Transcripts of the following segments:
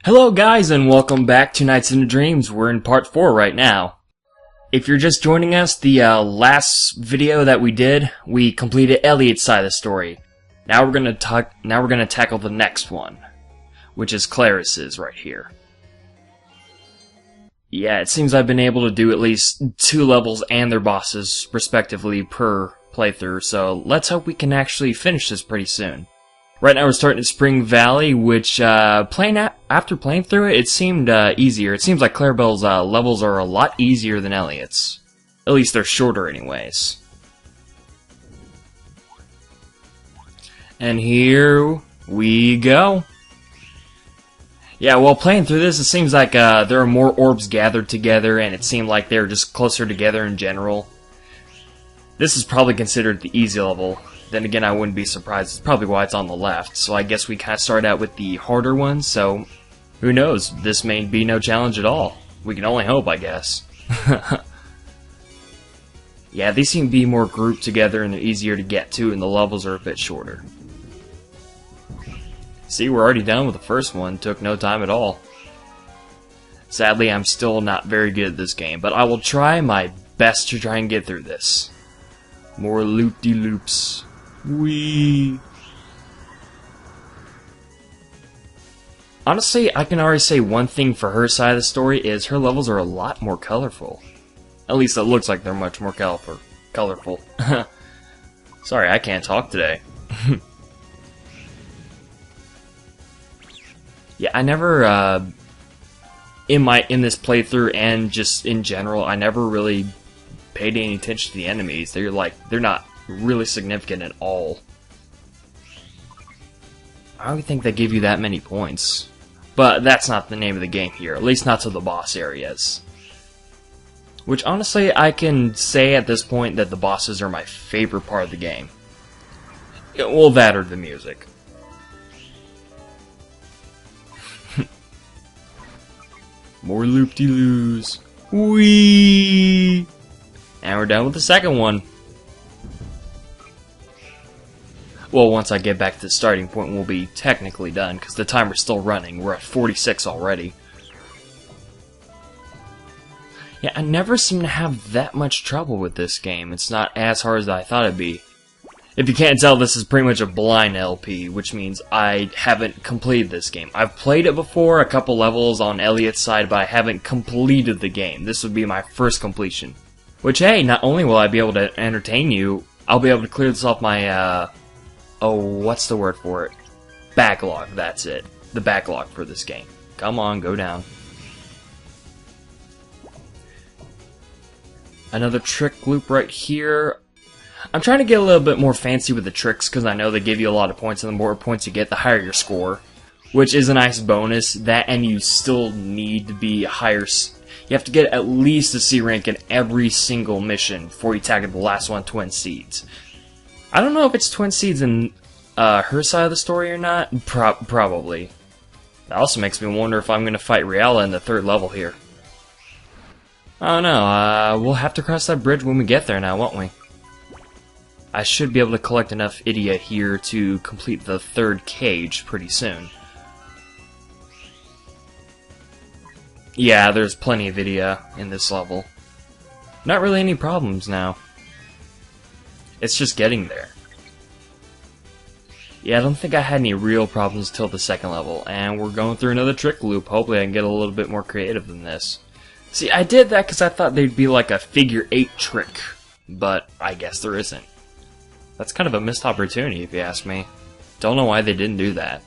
Hello guys and welcome back to Nights into Dreams. We're in part 4 right now. If you're just joining us, the last video that we did, we completed Elliot's side of the story. Now we're gonna tackle the next one, which is Claris's right here. Yeah, it seems I've been able to do at least 2 levels and their bosses, respectively, per playthrough, so let's hope we can actually finish this pretty soon. Right now we're starting at Spring Valley, which, after playing through it, it seemed easier. It seems like Claribel's levels are a lot easier than Elliot's. At least they're shorter anyways. And here we go. Yeah, while playing through this, it seems like there are more orbs gathered together, and it seemed like they're just closer together in general. This is probably considered the easy level. Then again, I wouldn't be surprised. It's probably why it's on the left. So I guess we kind of start out with the harder ones, so who knows? This may be no challenge at all. We can only hope, I guess. Yeah, these seem to be more grouped together and they're easier to get to, and the levels are a bit shorter. See, we're already done with the first one. Took no time at all. Sadly, I'm still not very good at this game, but I will try my best to try and get through this. More loop-de-loops. Wee. Honestly, I can already say one thing for her side of the story is her levels are a lot more colorful. At least it looks like they're much more colorful. Sorry, I can't talk today. Yeah, I never, in this playthrough and just in general, I never really paid any attention to the enemies. They're not really significant at all. I don't think they give you that many points. But that's not the name of the game here, at least not to the boss areas. Which honestly, I can say at this point that the bosses are my favorite part of the game. Well, that or the music. More loop-de-loos. Whee! And we're done with the second one. Well, once I get back to the starting point, we'll be technically done, because the timer's still running. We're at 46 already. Yeah, I never seem to have that much trouble with this game. It's not as hard as I thought it'd be. If you can't tell, this is pretty much a blind LP, which means I haven't completed this game. I've played it before, a couple levels on Elliot's side, but I haven't completed the game. This would be my first completion. Which, hey, not only will I be able to entertain you, I'll be able to clear this off my, oh, what's the word for it? Backlog, that's it. The backlog for this game. Come on, go down. Another trick loop right here. I'm trying to get a little bit more fancy with the tricks, because I know they give you a lot of points, and the more points you get, the higher your score. Which is a nice bonus. That, and you still need to be higher. You have to get at least a C rank in every single mission before you tackle the last one, Twin Seeds. I don't know if it's Twin Seeds in her side of the story or not. Probably. That also makes me wonder if I'm going to fight Riala in the 3rd level here. I don't know. We'll have to cross that bridge when we get there now, won't we? I should be able to collect enough Idia here to complete the 3rd cage pretty soon. Yeah, there's plenty of Idia in this level. Not really any problems now. It's just getting there. Yeah, I don't think I had any real problems till the 2nd level, and we're going through another trick loop. Hopefully I can get a little bit more creative than this. See, I did that because I thought there'd be like a figure 8 trick, but I guess there isn't. That's kind of a missed opportunity if you ask me. Don't know why they didn't do that.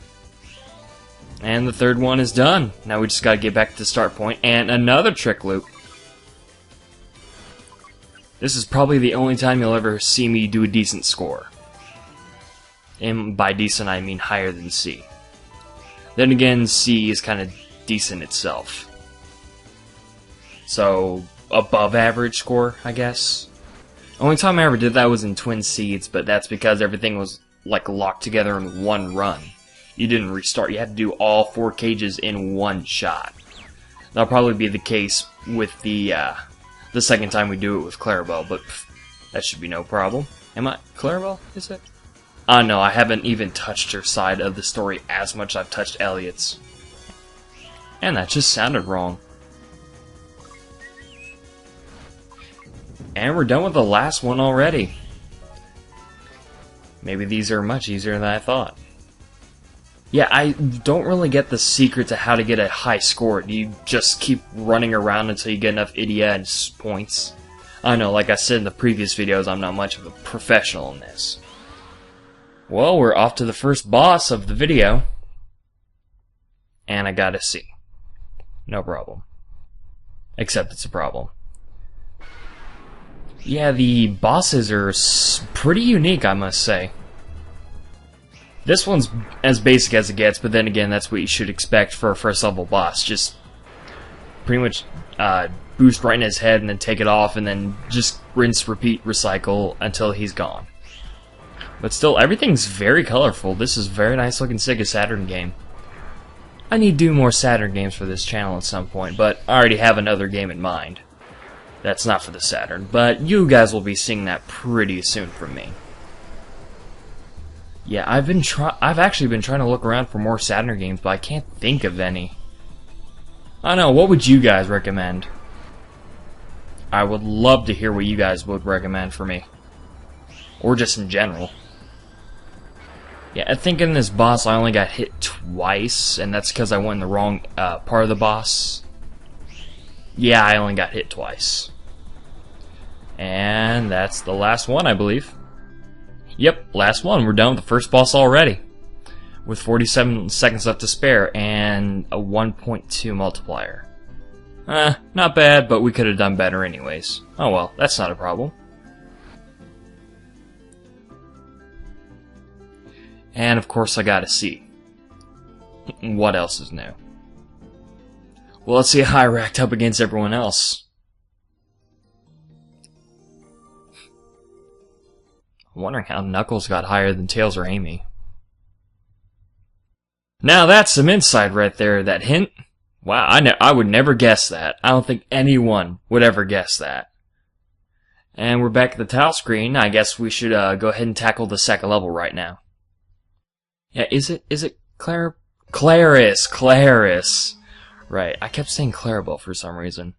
And the 3rd one is done. Now we just gotta get back to the start point and another trick loop. This is probably the only time you'll ever see me do a decent score. And by decent, I mean higher than C. Then again, C is kind of decent itself. So, above average score, I guess. Only time I ever did that was in Twin Seeds, but that's because everything was like locked together in one run. You didn't restart. You had to do all 4 cages in one shot. That'll probably be the case with the 2nd time we do it with Claribel, but that should be no problem. Am I Claribel? Is it? No, I haven't even touched her side of the story as much as I've touched Elliot's. And that just sounded wrong. And we're done with the last one already. Maybe these are much easier than I thought. Yeah, I don't really get the secret to how to get a high score. You just keep running around until you get enough idiots points. I know, like I said in the previous videos, I'm not much of a professional in this. Well, we're off to the first boss of the video. And I got a C. No problem. Except it's a problem. Yeah, the bosses are pretty unique, I must say. This one's as basic as it gets, but then again, that's what you should expect for a first level boss. Just pretty much boost right in his head and then take it off and then just rinse, repeat, recycle until he's gone. But still, everything's very colorful. This is a very nice looking Sega Saturn game. I need to do more Saturn games for this channel at some point, but I already have another game in mind. That's not for the Saturn, but you guys will be seeing that pretty soon from me. Yeah, I've actually been trying to look around for more Saturn games, but I can't think of any. I don't know, what would you guys recommend? I would love to hear what you guys would recommend for me. Or just in general. Yeah, I think in this boss I only got hit twice, and that's because I went in the wrong part of the boss. Yeah, I only got hit twice. And that's the last one, I believe. Yep, last one. We're done with the first boss already. With 47 seconds left to spare and a 1.2 multiplier. Not bad, but we could have done better anyways. Oh well, that's not a problem. And of course I got a C. What else is new? Well, let's see how I racked up against everyone else. I'm wondering how Knuckles got higher than Tails or Amy. Now that's some insight right there, that hint. Wow, I would never guess that. I don't think anyone would ever guess that. And we're back at the title screen. I guess we should go ahead and tackle the second level right now. Yeah, is it Claris. Right, I kept saying Claribel for some reason.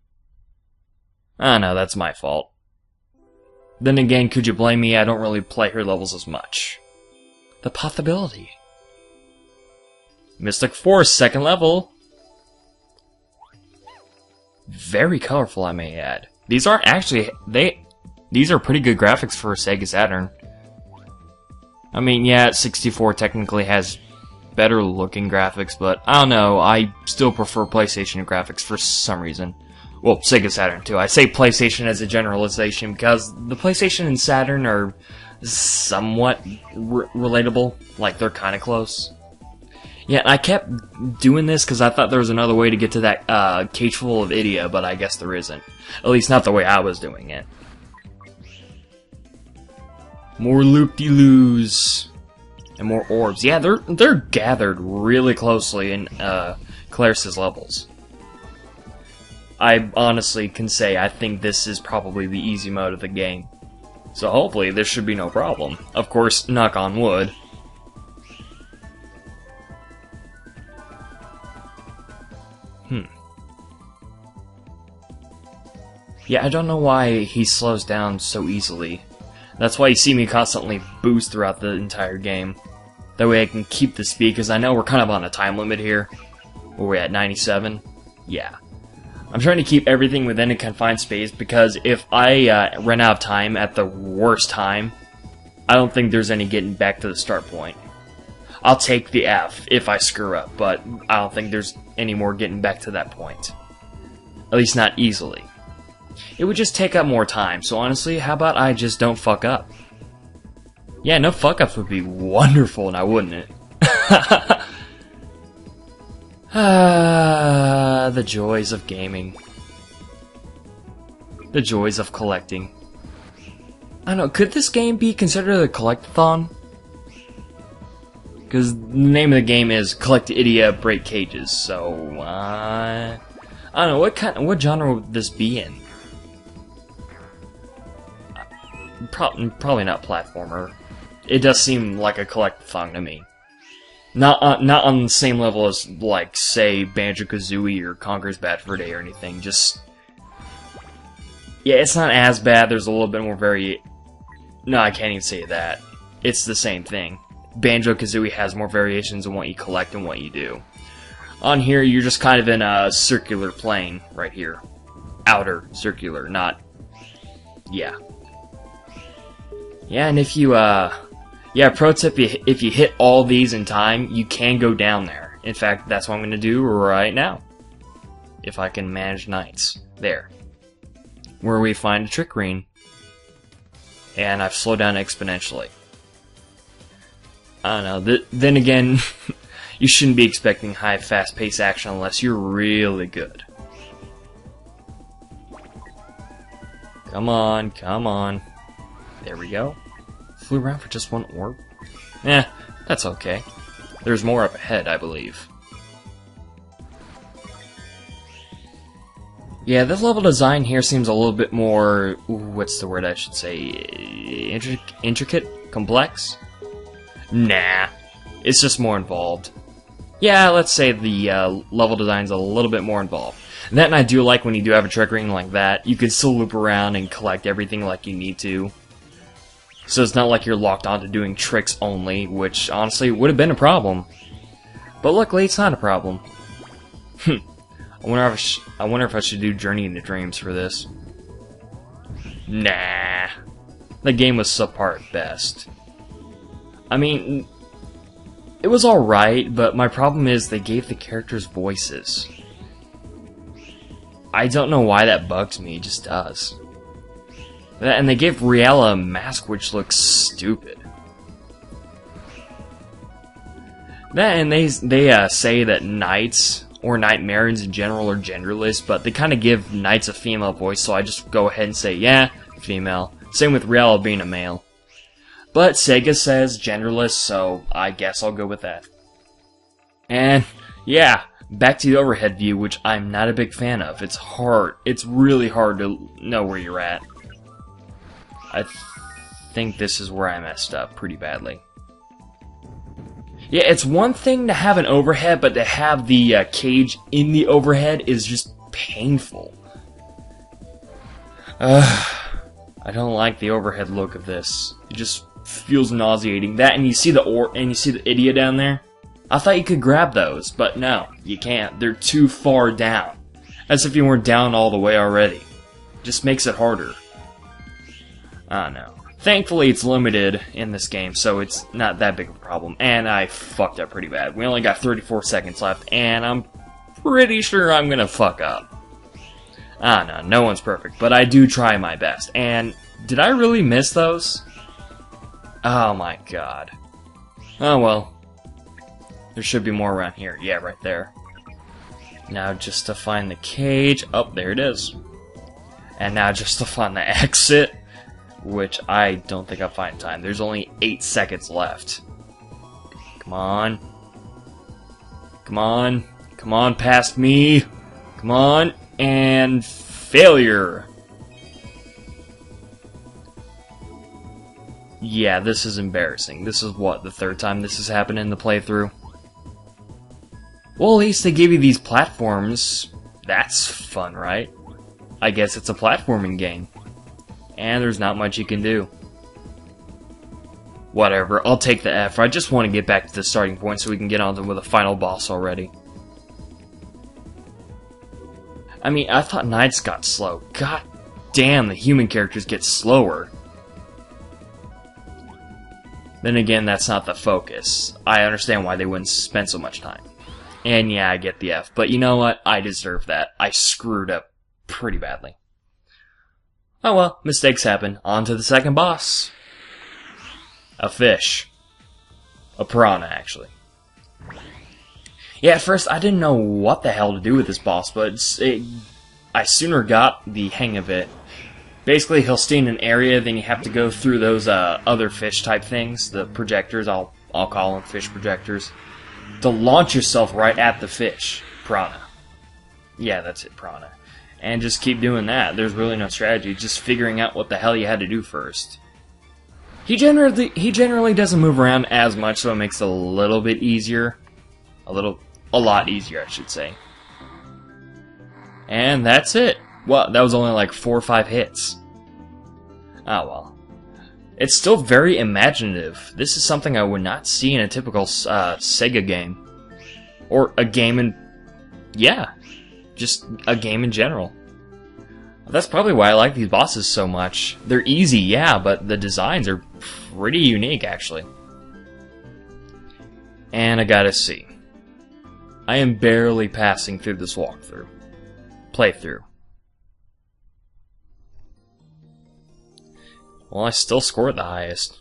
I know, that's my fault. Then again, could you blame me? I don't really play her levels as much. The possibility. Mystic Force, second level. Very colorful, I may add. These aren't actually... These are pretty good graphics for a Sega Saturn. I mean, yeah, 64 technically has better looking graphics, but I don't know, I still prefer PlayStation graphics for some reason. Well, Sega Saturn too. I say PlayStation as a generalization because the PlayStation and Saturn are somewhat relatable, like they're kind of close. Yeah, I kept doing this because I thought there was another way to get to that cage full of Idia, but I guess there isn't. At least not the way I was doing it. More loop-de-loos. And more orbs. Yeah, they're gathered really closely in Claris's levels. I honestly can say I think this is probably the easy mode of the game. So hopefully this should be no problem. Of course, knock on wood. Yeah, I don't know why he slows down so easily. That's why you see me constantly boost throughout the entire game. That way I can keep the speed, because I know we're kind of on a time limit here. Where we at, 97? Yeah. I'm trying to keep everything within a confined space, because if I run out of time at the worst time, I don't think there's any getting back to the start point. I'll take the F if I screw up, but I don't think there's any more getting back to that point. At least not easily. It would just take up more time, so honestly, how about I just don't fuck up? Yeah, no fuck-ups would be wonderful, now wouldn't it? The joys of gaming. The joys of collecting. I don't know, could this game be considered a collectathon? Because the name of the game is Collect Idia, Break Cages, so, I don't know, what genre would this be in? Probably not platformer. It does seem like a collectathon to me. Not on the same level as, like, say, Banjo-Kazooie or Conker's Bad Fur Day or anything. Just, yeah, it's not as bad. There's a little bit more No, I can't even say that. It's the same thing. Banjo-Kazooie has more variations in what you collect and what you do. On here, you're just kind of in a circular plane right here. Outer circular, not... Yeah. Yeah, and if you, yeah, pro tip, if you hit all these in time, you can go down there. In fact, that's what I'm going to do right now. If I can manage nights. There. Where we find a trick ring. And I've slowed down exponentially. I don't know. Then again, you shouldn't be expecting high, fast-paced action unless you're really good. Come on, come on. There we go. Flew around for just one orb? Eh, that's okay. There's more up ahead, I believe. Yeah, this level design here seems a little bit more... what's the word I should say? Intricate? Complex? Nah. It's just more involved. Yeah, let's say the level design's a little bit more involved. That, and I do like when you do have a trick ring like that, you can still loop around and collect everything like you need to. So it's not like you're locked onto doing tricks only, which honestly would have been a problem. But luckily, it's not a problem. I wonder if I should do Journey into Dreams for this. Nah. The game was subpar at best. I mean, it was alright, but my problem is they gave the characters voices. I don't know why that bugs me, it just does. And they gave Riella a mask which looks stupid. And they say that knights, or nightmares in general, are genderless, but they kind of give knights a female voice, so I just go ahead and say, yeah, female. Same with Riella being a male. But Sega says genderless, so I guess I'll go with that. And, yeah, back to the overhead view, which I'm not a big fan of. It's hard. It's really hard to know where you're at. I think this is where I messed up pretty badly. Yeah, it's one thing to have an overhead, but to have the cage in the overhead is just painful. I don't like the overhead look of this. It just feels nauseating. That, and you see the idiot down there? I thought you could grab those, but no, you can't. They're too far down. As if you weren't down all the way already. Just makes it harder. I don't know. Thankfully, it's limited in this game, so it's not that big of a problem. And I fucked up pretty bad. We only got 34 seconds left, and I'm pretty sure I'm gonna fuck up. I don't know, no one's perfect, but I do try my best. And did I really miss those? Oh my god. Oh well. There should be more around here. Yeah, right there. Now just to find the cage. Oh, there it is. And now just to find the exit, which I don't think I'll find in time. There's only 8 seconds left. Come on. Come on. Come on past me. Come on. And failure. Yeah, this is embarrassing. This is what, the third time this has happened in the playthrough? Well, at least they give you these platforms. That's fun, right? I guess it's a platforming game. And there's not much you can do. Whatever, I'll take the F. I just want to get back to the starting point so we can get on with the final boss already. I mean, I thought Knights got slow. God damn, the human characters get slower. Then again, that's not the focus. I understand why they wouldn't spend so much time. And yeah, I get the F. But you know what? I deserve that. I screwed up pretty badly. Oh well, mistakes happen. On to the second boss. A fish. A piranha, actually. Yeah, at first I didn't know what the hell to do with this boss, but I sooner got the hang of it. Basically, he'll stay in an area, then you have to go through those other fish type things, the projectors, I'll call them fish projectors, to launch yourself right at the fish. Piranha. Yeah, that's it, piranha. And just keep doing that. There's really no strategy, just figuring out what the hell you had to do first. He generally doesn't move around as much, so it makes it a little bit easier. A lot easier, I should say. And that's it. Well, that was only like 4 or 5 hits. Oh well. It's still very imaginative. This is something I would not see in a typical Sega game. Or a game in... yeah, just a game in general. That's probably why I like these bosses so much. They're easy, yeah, but the designs are pretty unique, actually. And I gotta see. I am barely passing through this playthrough. Well, I still scored the highest.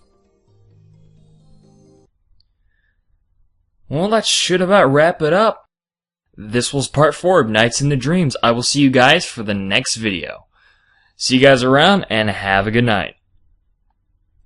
Well, that should about wrap it up. This was part 4 of Nights into Dreams. I will see you guys for the next video. See you guys around, and have a good night.